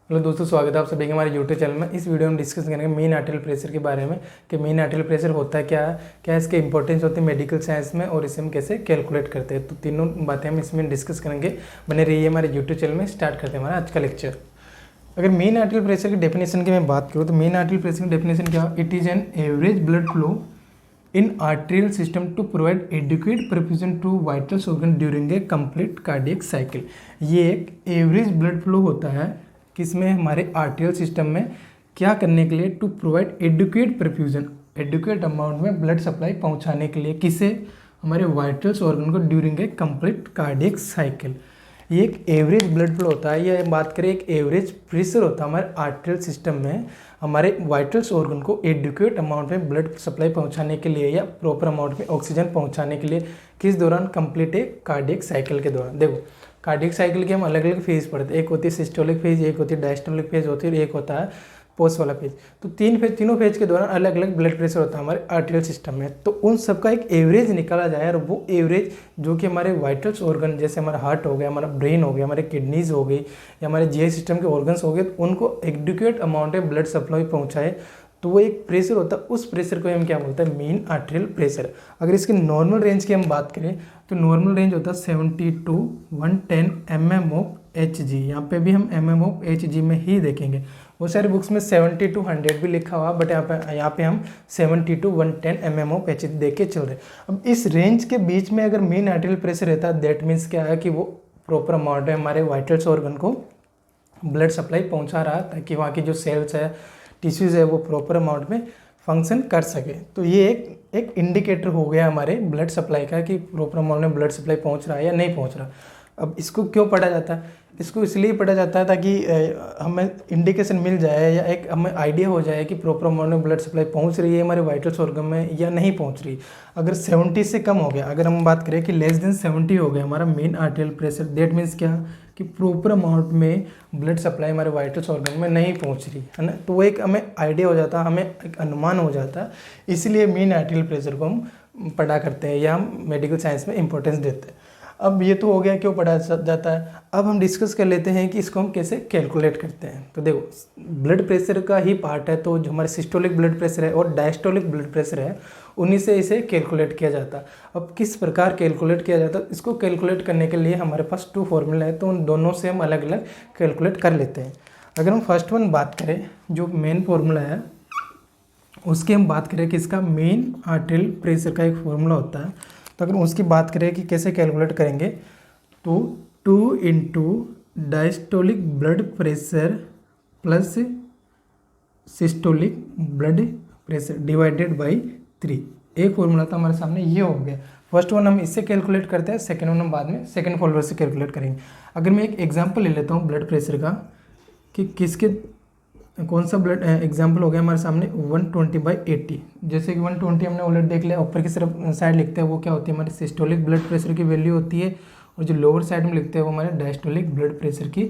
Hello दोस्तों, स्वागत है आप सभी के हमारे यूट्यूब चैनल में। इस वीडियो में डिस्कस करेंगे मीन आर्टेरियल प्रेशर के बारे में कि मीन आर्टेरियल प्रेशर होता है क्या इसके इंपॉर्टेंस होती है मेडिकल साइंस में और इसे हम कैसे कैलकुलेट करते हैं। तो तीनों बातें हम इसमें डिस्कस करेंगे। बने रहिए हमारे यूट्यूब चैनल में। स्टार्ट करते हैं हमारा आज का लेक्चर। अगर मीन आर्टेरियल प्रेशर की डेफिनेशन की मैं बात करूँ तो मीन आर्टेरियल प्रेशर की डेफिनेशन क्या? It is an average blood flow in arterial system to provide adequate perfusion to vitals organ during a complete cardiac cycle. ये एक एवरेज ब्लड फ्लो होता है किसमें? हमारे आर्टेरियल सिस्टम में। क्या करने के लिए? To provide adequate perfusion, adequate amount में ब्लड सप्लाई पहुंचाने के लिए। किसे? हमारे वाइटल्स ऑर्गन को during a complete cardiac cycle. ये एक एवरेज ब्लड फ्लो होता है, या बात करें एक एवरेज प्रेशर होता है हमारे आर्टेरियल सिस्टम में हमारे वाइटल्स ऑर्गन को एडिक्वेट अमाउंट में ब्लड सप्लाई पहुंचाने के लिए या प्रॉपर अमाउंट में ऑक्सीजन पहुंचाने के लिए। किस दौरान? कंप्लीट एक कार्डियक साइकिल के दौरान। देखो, कार्डियक साइकिल के हम अलग अलग फेज पढ़ते हैं। एक होती है सिस्टोलिक फेज, एक होती है डायस्टोलिक फेज होती है, और एक होता है पोस्ट वाला फेज। तो तीनों फेज के दौरान अलग अलग ब्लड प्रेशर होता है हमारे आर्टेरियल सिस्टम में। तो उन सबका एक एवरेज निकाला जाए, और वो एवरेज जो कि हमारे वाइटल्स ऑर्गन जैसे हमारा हार्ट हो गया, हमारा ब्रेन हो गया, हमारे किडनीज हो गई, या हमारे जीआई सिस्टम के ऑर्गन्स हो गए, तो उनको एडिक्वेट अमाउंट में ब्लड सप्लाई पहुँचाए, तो वो एक प्रेशर होता है। उस प्रेशर को हम क्या बोलते हैं? Mean arterial pressure. अगर इसके नॉर्मल रेंज की हम बात करें तो नॉर्मल रेंज होता है 70 to 110 mm ऑफ Hg। यहाँ पे भी हम mm ऑफ Hg में ही देखेंगे। वो सारी बुक्स में 70 to 100 भी लिखा हुआ, बट यहाँ पे हम 70 to 110 mm ऑफ Hg देख के चल रहे हैं। अब इस रेंज के बीच में अगर मीन आर्टेरियल प्रेशर रहता है, दैट मीन्स क्या है कि वो प्रॉपर अमाउंट है हमारे वाइटल्स ऑर्गन को ब्लड सप्लाई पहुँचा रहा है, ताकि वहाँ की जो सेल्स है, टिश्यूज़ है, वो प्रॉपर अमाउंट में फंक्शन कर सके। तो ये एक इंडिकेटर हो गया हमारे ब्लड सप्लाई का कि प्रॉपर अमाउंट में ब्लड सप्लाई पहुंच रहा है या नहीं पहुंच रहा। अब इसको क्यों पढ़ा जाता है? इसको इसलिए पढ़ा जाता है ताकि हमें इंडिकेशन मिल जाए, या एक हमें आइडिया हो जाए कि प्रॉपर अमाउंट में ब्लड सप्लाई पहुंच रही है हमारे वाइटल्स ऑर्गन में या नहीं पहुंच रही। अगर 70 से कम हो गया, अगर हम बात करें कि लेस देन 70 हो गया हमारा main arterial pressure, that means क्या? कि प्रॉपर अमाउंट में ब्लड सप्लाई हमारे वाइटल्स ऑर्गन में नहीं पहुंच रही है ना। तो वो एक हमें आइडिया हो जाता है, हमें एक अनुमान हो जाता है। इसलिए मीन आर्टेरियल प्रेशर को हम पढ़ा करते हैं, या हम मेडिकल साइंस में इंपॉर्टेंस देते हैं। अब ये तो हो गया क्यों पढ़ा जाता है। अब हम डिस्कस कर लेते हैं कि इसको हम कैसे कैलकुलेट करते हैं। तो देखो, ब्लड प्रेशर का ही पार्ट है, तो जो हमारे सिस्टोलिक ब्लड प्रेशर है और डायस्टोलिक ब्लड प्रेशर है, उन्हीं से इसे कैलकुलेट किया जाता है। अब किस प्रकार कैलकुलेट किया जाता है? इसको कैलकुलेट करने के लिए हमारे पास 2 फॉर्मूला है, तो उन दोनों से हम अलग अलग कैलकुलेट कर लेते हैं। अगर हम फर्स्ट वन बात करें, जो मेन फॉर्मूला है उसकी हम बात करें कि इसका मेन आर्टेरियल प्रेशर का एक फॉर्मूला होता है। तो अगर उसकी बात करें कि कैसे कैलकुलेट करेंगे, तो 2 into diastolic blood pressure plus systolic blood pressure divided by 3। एक फॉर्मूला था हमारे सामने, ये हो गया। फर्स्ट वन हम इससे कैलकुलेट करते हैं, सेकेंड वन हम बाद में सेकेंड फॉर्मूला से कैलकुलेट करेंगे। अगर मैं एक एग्जांपल ले लेता हूँ ब्लड प्रेशर का, कि किसके कौन सा ब्लड एग्जांपल हो गया हमारे सामने 120/80। जैसे कि 120 हमने ऑलरेडी देख लिया। ऊपर की तरफ साइड लिखते हैं वो क्या होती है? हमारे सिस्टोलिक ब्लड प्रेशर की वैल्यू होती है, और जो लोअर साइड में लिखते हैं वो हमारे डायस्टोलिक ब्लड प्रेशर की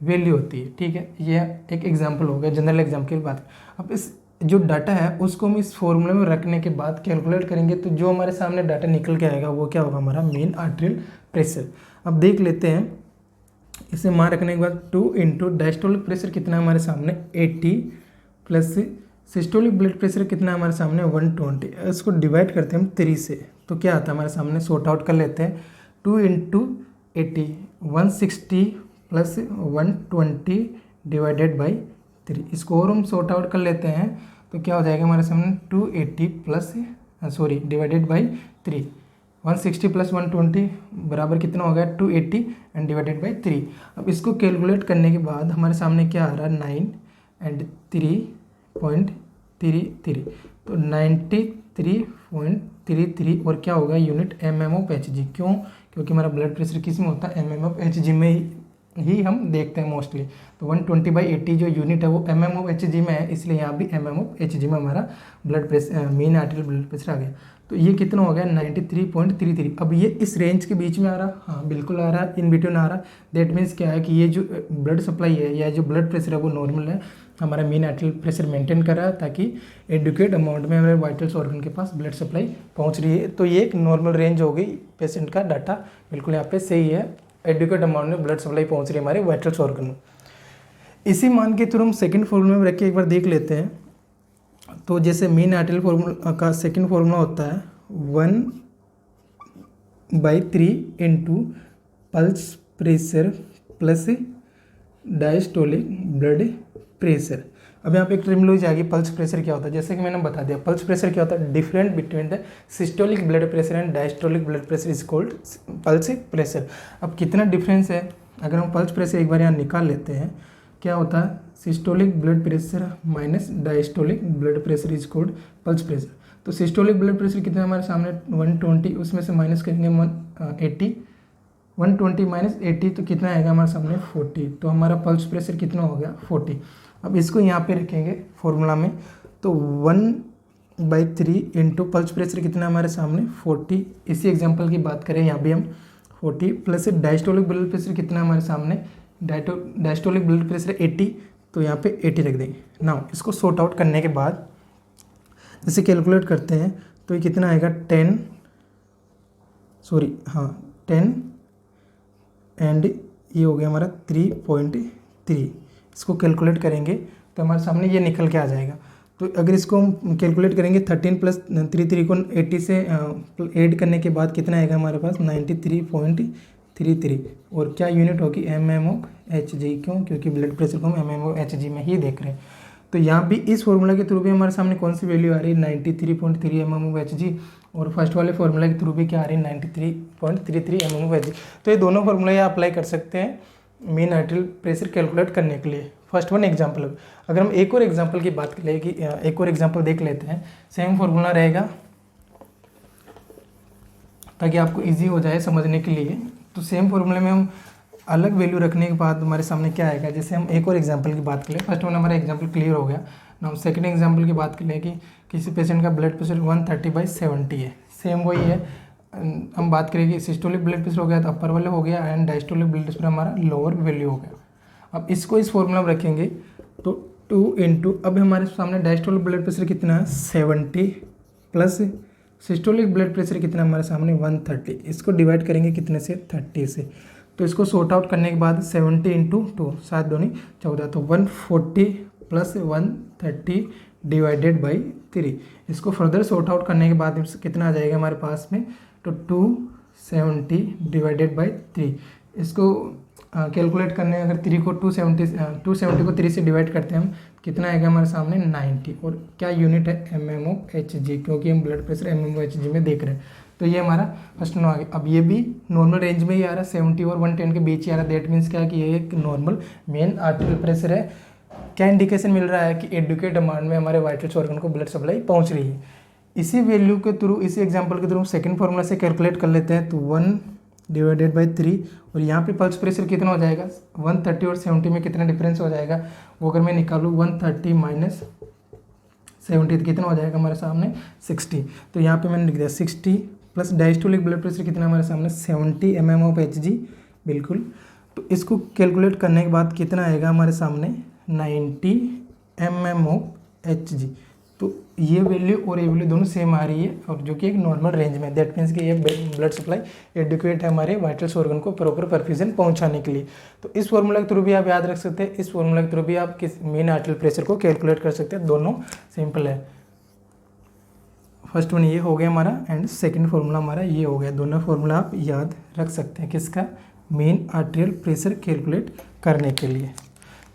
वैल्यू होती है। ठीक है, ये एक एग्जाम्पल हो गया, जनरल एग्जाम्पल की बात। अब इस जो डाटा है उसको हम इस फॉर्मूले में रखने के बाद कैलकुलेट करेंगे, तो जो हमारे सामने डाटा निकल के आएगा वो क्या होगा? हमारा मेन आर्टेरियल प्रेशर। अब देख लेते हैं, इसे मान रखने के बाद 2 इंटू डायस्टोलिक प्रेशर कितना है हमारे सामने 80, प्लस सिस्टोलिक ब्लड प्रेशर कितना है हमारे सामने 120। इसको डिवाइड करते हैं हम 3 से, तो क्या आता है हमारे सामने? सॉर्ट आउट कर लेते हैं। 2 इंटू 80 160 प्लस 120 डिवाइडेड बाई 3। इसको और हम सॉर्ट आउट कर लेते हैं, तो क्या हो जाएगा हमारे सामने 280 प्लस डिवाइडेड बाई 3। 160 प्लस 120 बराबर कितना हो गया? 280 एंड डिवाइडेड बाई 3। अब इसको कैलकुलेट करने के बाद हमारे सामने क्या आ रहा है? 9 एंड 3.33। तो 93.33, और क्या होगा? Unit mm of Hg। क्यों? क्योंकि हमारा ब्लड प्रेशर किस में होता है? mm ऑफ Hg में ही हम देखते हैं मोस्टली। तो 120/80 जो यूनिट है वो mm ऑफ Hg में है, इसलिए यहाँ भी mm ऑफ Hg में हमारा blood pressure mean arterial blood pressure आ गया। तो ये कितना हो गया? 93.33। अब ये इस रेंज के बीच में आ रहा? हाँ बिल्कुल आ रहा है, इन बिटवीन आ रहा। दैट मीन्स क्या है कि ये जो ब्लड सप्लाई है या जो ब्लड प्रेशर है वो नॉर्मल है, हमारा मीन आर्टेरियल प्रेशर मेंटेन कर रहा है, ताकि एडुकेट अमाउंट में हमारे वाइटल्स ऑर्गन के पास ब्लड सप्लाई पहुंच रही है। तो ये एक नॉर्मल रेंज हो गई पेशेंट का। डाटा बिल्कुल यहाँ पे सही है, एडुकेट अमाउंट में ब्लड सप्लाई पहुंच रही है हमारे वाइटल्स ऑर्गन में। इसी मान के थ्रू हम सेकेंड फॉर्मूला में रख के एक बार देख लेते हैं। तो जैसे मीन आर्टेरियल फॉर्मूला का सेकेंड फॉर्मूला होता है 1/3 into pulse pressure plus diastolic blood pressure. अब यहाँ पे एक टर्मिनोलॉजी आ गई, पल्स प्रेशर क्या होता है। जैसे कि मैंने बता दिया, पल्स प्रेशर क्या होता है, different between the systolic blood pressure and diastolic blood pressure is called pulse pressure. अब कितना डिफरेंस है, अगर हम पल्स प्रेशर एक बार यहाँ निकाल लेते हैं, क्या होता है, systolic blood pressure minus diastolic blood pressure is called pulse pressure. तो सिस्टोलिक ब्लड प्रेशर कितना है हमारे सामने 120, उसमें से माइनस करेंगे 180, 120 माइनस 80 तो कितना आएगा हमारे सामने 40। तो हमारा पल्स प्रेशर कितना हो गया 40। अब इसको यहाँ पे रखेंगे फॉर्मूला में, तो 1/3 इंटू पल्स प्रेशर कितना हमारे सामने 40। इसी एग्जांपल की बात करें यहाँ भी हम 40 प्लस डायस्टोलिक ब्लड प्रेशर कितना हमारे सामने, डायस्टोलिक ब्लड प्रेशर 80, तो यहाँ पे 80 रख देंगे। नाउ इसको सॉर्ट आउट करने के बाद जैसे कैलकुलेट करते हैं तो ये कितना आएगा 10 एंड ये हो गया हमारा 3.3। इसको कैलकुलेट करेंगे तो हमारे सामने ये निकल के आ जाएगा। तो अगर इसको हम कैलकुलेट करेंगे 13 प्लस 3 को 80 से ऐड करने के बाद कितना आएगा हमारे पास 93.33। और क्या यूनिट होगी mmHg। क्यों, क्योंकि ब्लड प्रेशर को हम mmHg में ही देख रहे हैं। तो यहाँ भी इस फॉर्मूला के थ्रू भी हमारे सामने कौन सी वैल्यू आ रही है 93.3 mmHg, और फर्स्ट वाले फॉर्मूला के थ्रू भी क्या आ रही है 93.33 mmHg। तो ये दोनों फॉर्मूला आप अप्लाई कर सकते हैं मीन आर्टेरियल प्रेशर कैलकुलेट करने के लिए। First one example. अगर हम एक और एग्जांपल की बात करें कि एक और एग्जांपल देख लेते हैं, सेम फॉर्मूला रहेगा ताकि आपको इजी हो जाए समझने के लिए। तो सेम फॉर्मूले में हम अलग वैल्यू रखने के बाद हमारे सामने क्या आएगा। जैसे हम एक और एग्जांपल की बात करें, फर्स्ट वन हमारा एग्जांपल क्लियर हो गया। ना हम सेकंड एग्जांपल की बात करें कि किसी पेशेंट का ब्लड प्रेशर 130/70 है। सेम वही है, हम बात करें कि सिस्टोलिक ब्लड प्रेशर हो गया तो अपर वाले हो गया, एंड डायस्टोलिक ब्लड प्रेशर हमारा लोअर वैल्यू हो गया। अब इसको इस फॉर्मूला में रखेंगे तो 2 इंटू, अब हमारे सामने डायस्टोलिक ब्लड प्रेशर कितना है 70 प्लस सिस्टोलिक ब्लड प्रेशर कितना हमारे सामने 130। इसको डिवाइड करेंगे कितने से 30 से। तो इसको सॉर्ट आउट करने के बाद 70 इंटू 2 7 दूनी 14, तो 140 प्लस 130 डिवाइडेड बाई 3। इसको फर्दर सॉर्ट आउट करने के बाद कितना आ जाएगा हमारे पास में, तो 270 डिवाइडेड बाई 3। इसको कैलकुलेट करने अगर 3 को 270 को 3 से डिवाइड करते हैं हम, कितना आएगा हमारे सामने 90। और क्या यूनिट है mmHg, क्योंकि हम ब्लड प्रेशर mmHg में देख रहे हैं। तो ये हमारा फर्स्ट नो आ गया। अब ये भी नॉर्मल रेंज में ही आ रहा है, 70 और 110 के बीच ही आ रहा है। दैट मीन्स क्या है कि ये एक नॉर्मल मेन आर्टेरियल प्रेशर है। क्या इंडिकेशन मिल रहा है कि एडुकेट डिमांड में हमारे वाइटल्स ऑर्गन को ब्लड सप्लाई पहुंच रही है। इसी वैल्यू के थ्रू, इसी एग्जांपल के थ्रू सेकंड फार्मूला से कैलकुलेट कर लेते हैं, तो 1 डिवाइडेड बाई 3। और यहाँ पे पल्स प्रेशर कितना हो जाएगा 130 और 70 में कितना डिफरेंस हो जाएगा, वो अगर मैं निकालूँ 130 माइनस 70 कितना हो जाएगा हमारे सामने 60। तो यहाँ पे मैंने लिख दिया 60 प्लस डायस्टोलिक ब्लड प्रेशर कितना हमारे सामने 70 mmHg बिल्कुल। तो इसको कैलकुलेट करने के बाद कितना आएगा हमारे सामने 90 mmHg। तो ये वैल्यू और ये वैल्यू दोनों सेम आ रही है, और जो कि एक नॉर्मल रेंज में। दैट मीन्स कि ये ब्लड सप्लाई एडिक्वेट है हमारे वाइटल्स ऑर्गन को प्रॉपर परफ्यूजन पहुंचाने के लिए। तो इस फॉर्मूला के थ्रू भी आप याद रख सकते हैं, इस फॉर्मूला के थ्रू भी आप किस मेन आर्टेरियल प्रेशर को कैलकुलेट कर सकते हैं। दोनों सिंपल है। फर्स्ट वन ये हो गया हमारा, एंड सेकंड फार्मूला हमारा ये हो गया। दोनों फार्मूला आप याद रख सकते हैं किसका, मेन आर्टेरियल प्रेशर कैलकुलेट करने के लिए।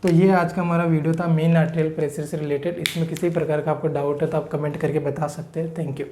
तो ये आज का हमारा वीडियो था मेन आर्टेरियल प्रेशर से रिलेटेड। इसमें किसी प्रकार का आपको डाउट है तो आप कमेंट करके बता सकते हैं। Thank you.